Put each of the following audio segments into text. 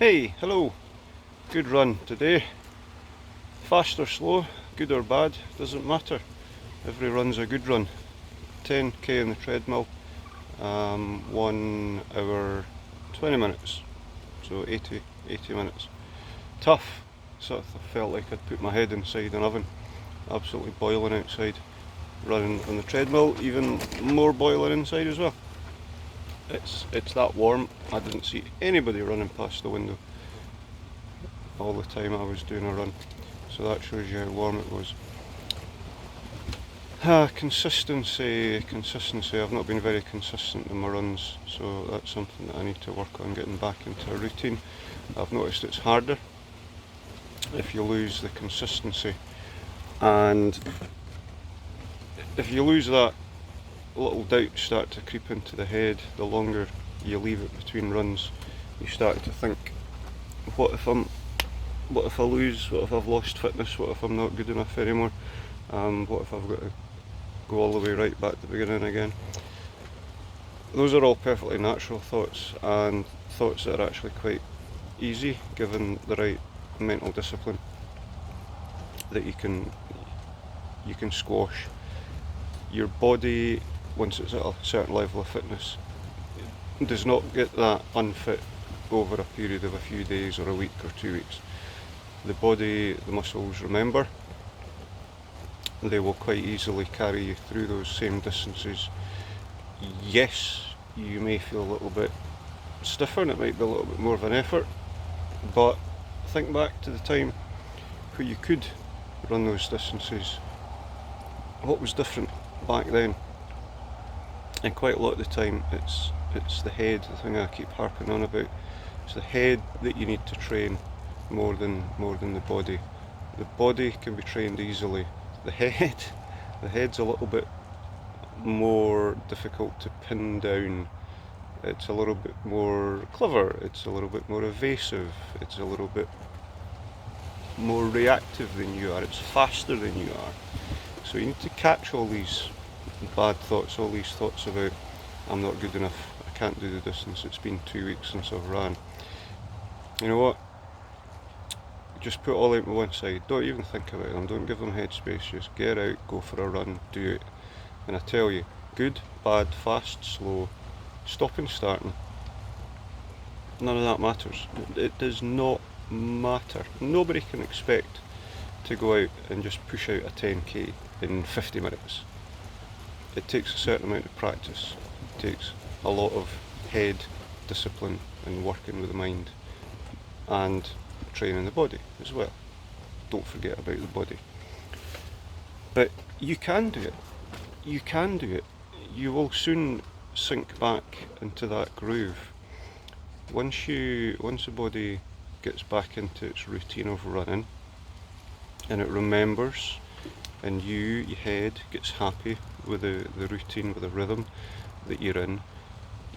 Hey, hello. Good run today. Fast or slow, good or bad, doesn't matter. Every run's a good run. 10k on the treadmill, 1 hour 20 minutes, so 80 minutes. Tough. Sort of felt like I'd put my head inside an oven. Absolutely boiling outside. Running on the treadmill, even more boiling inside as well. It's that warm. I didn't see anybody running past the window all the time I was doing a run. So that shows you how warm it was. Consistency. I've not been very consistent in my runs, so that's something that I need to work on, getting back into a routine. I've noticed it's harder if you lose the consistency, and if you lose that, little doubts start to creep into the head. The longer you leave it between runs, you start to think, what if I lose? What if I've lost fitness? What if I'm not good enough anymore? What if I've got to go all the way right back to the beginning again? Those are all perfectly natural thoughts, and thoughts that are actually quite easy given the right mental discipline that you can squash. Your body, once it's at a certain level of fitness, does not get that unfit over a period of a few days or a week or 2 weeks. The body, the muscles remember. They will quite easily carry you through those same distances. Yes, you may feel a little bit stiffer and it might be a little bit more of an effort, but think back to the time where you could run those distances. What was different back then? And quite a lot of the time it's the head, the thing I keep harping on about. It's the head that you need to train more than the body. The body can be trained easily. The head's a little bit more difficult to pin down. It's a little bit more clever, it's a little bit more evasive, it's a little bit more reactive than you are, it's faster than you are. So you need to catch all these bad thoughts, all these thoughts about, I'm not good enough, I can't do the distance, it's been 2 weeks since I've ran. You know what? Just put all out to one side. Don't even think about them. Don't give them headspace. Just get out, go for a run, do it. And I tell you, good, bad, fast, slow, stopping, starting, none of that matters. It does not matter. Nobody can expect to go out and just push out a 10k in 50 minutes. It takes a certain amount of practice. It takes a lot of head discipline and working with the mind and training the body as well. Don't forget about the body. But you can do it. You can do it. You will soon sink back into that groove. Once the body gets back into its routine of running and it remembers, and your head gets happy with the routine, with the rhythm that you're in,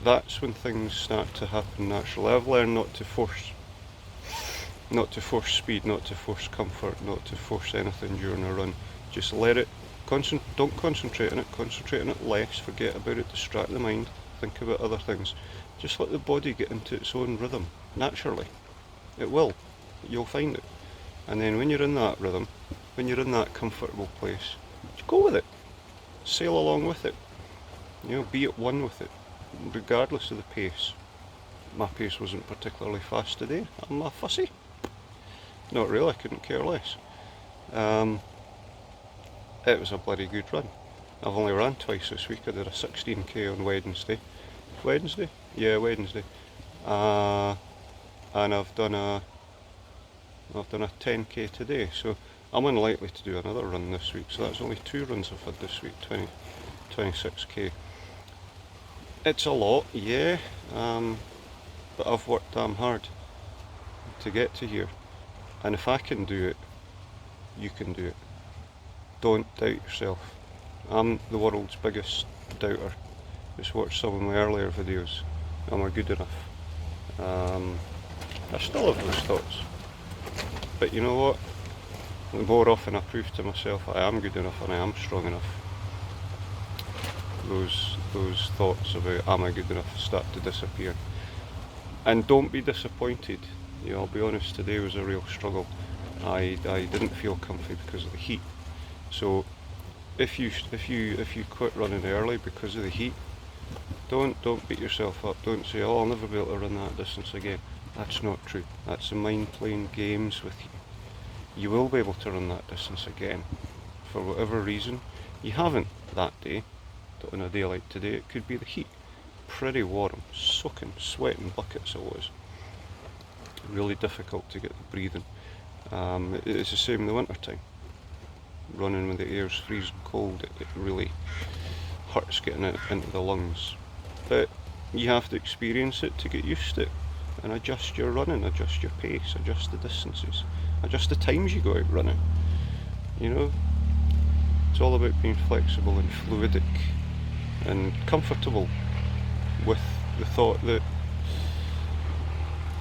that's when things start to happen naturally. I've learned not to force speed, not to force comfort, not to force anything during a run. Just let it, don't concentrate on it, concentrate on it less, forget about it, distract the mind, think about other things. Just let the body get into its own rhythm, naturally. It will, you'll find it. And then when you're in that rhythm, when you're in that comfortable place, just go with it, sail along with it, be at one with it, regardless of the pace. My pace wasn't particularly fast today, I'm a fussy. Not really, I couldn't care less. It was a bloody good run. I've only ran twice this week. I did a 16k on Wednesday. Yeah, Wednesday. And I've done a 10k today. So I'm unlikely to do another run this week. So that's only 2 runs I've had this week. 26k. It's a lot, yeah. But I've worked damn hard to get to here. And if I can do it, you can do it. Don't doubt yourself. I'm the world's biggest doubter. Just watch some of my earlier videos. Am I good enough? I still have those thoughts. But you know what? The more often I prove to myself I am good enough and I am strong enough, those thoughts about am I good enough start to disappear. And don't be disappointed You know, I'll be honest, today was a real struggle. I didn't feel comfy because of the heat. So if you quit running early because of the heat, don't beat yourself up. Don't say, oh, I'll never be able to run that distance again. That's not true. That's the mind playing games with you. You will be able to run that distance again. For whatever reason you haven't that day, on a day like today, it could be the heat. Pretty warm, soaking, sweating buckets it was. Really difficult to get the breathing. It's the same in the winter time. Running when the air's freezing cold, it really hurts getting it into the lungs. But you have to experience it to get used to it, and adjust your running, adjust your pace, adjust the distances, adjust the times you go out running. You know, it's all about being flexible and fluidic and comfortable with the thought that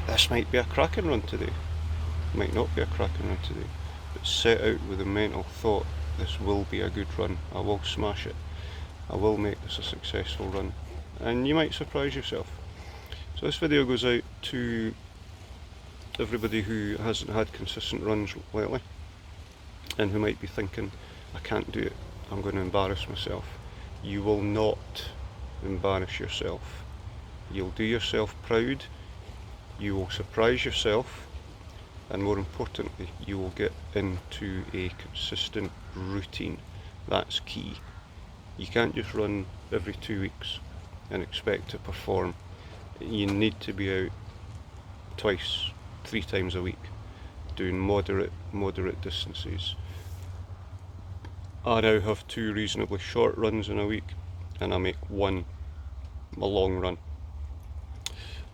this might be a cracking run today, might not be a cracking run today, but set out with the mental thought, this will be a good run, I will smash it, I will make this a successful run, and you might surprise yourself. So this video goes out to everybody who hasn't had consistent runs lately and who might be thinking, I can't do it, I'm going to embarrass myself. You will not embarrass yourself. You'll do yourself proud, you will surprise yourself, and more importantly, you will get into a consistent routine. That's key. You can't just run every 2 weeks and expect to perform. You need to be out twice, 3 times a week, doing moderate distances. I now have 2 reasonably short runs in a week, and I make 1 a long run.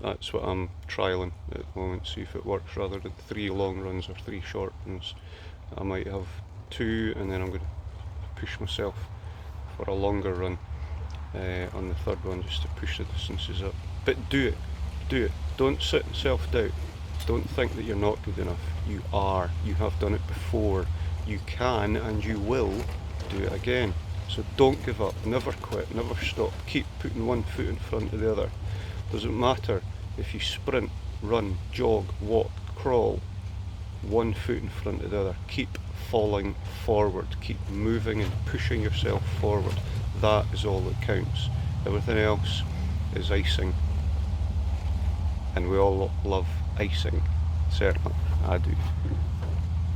That's what I'm trialling at the moment, see if it works. Rather than 3 long runs or 3 short runs, I might have 2, and then I'm going to push myself for a longer run on the 3rd one, just to push the distances up. But do it. Don't sit in self-doubt. Don't think that you're not good enough. You are. You have done it before. You can and you will do it again. So don't give up. Never quit. Never stop. Keep putting one foot in front of the other. Doesn't matter if you sprint, run, jog, walk, crawl. One foot in front of the other. Keep falling forward. Keep moving and pushing yourself forward. That is all that counts. Everything else is icing. And we all love icing. Certainly, I do.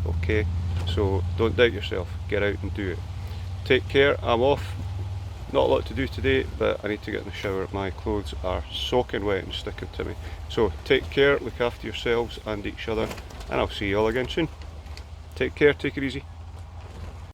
Okay, so don't doubt yourself. Get out and do it. Take care. I'm off. Not a lot to do today, but I need to get in the shower. My clothes are soaking wet and sticking to me. So take care, look after yourselves and each other, and I'll see you all again soon. Take care, take it easy.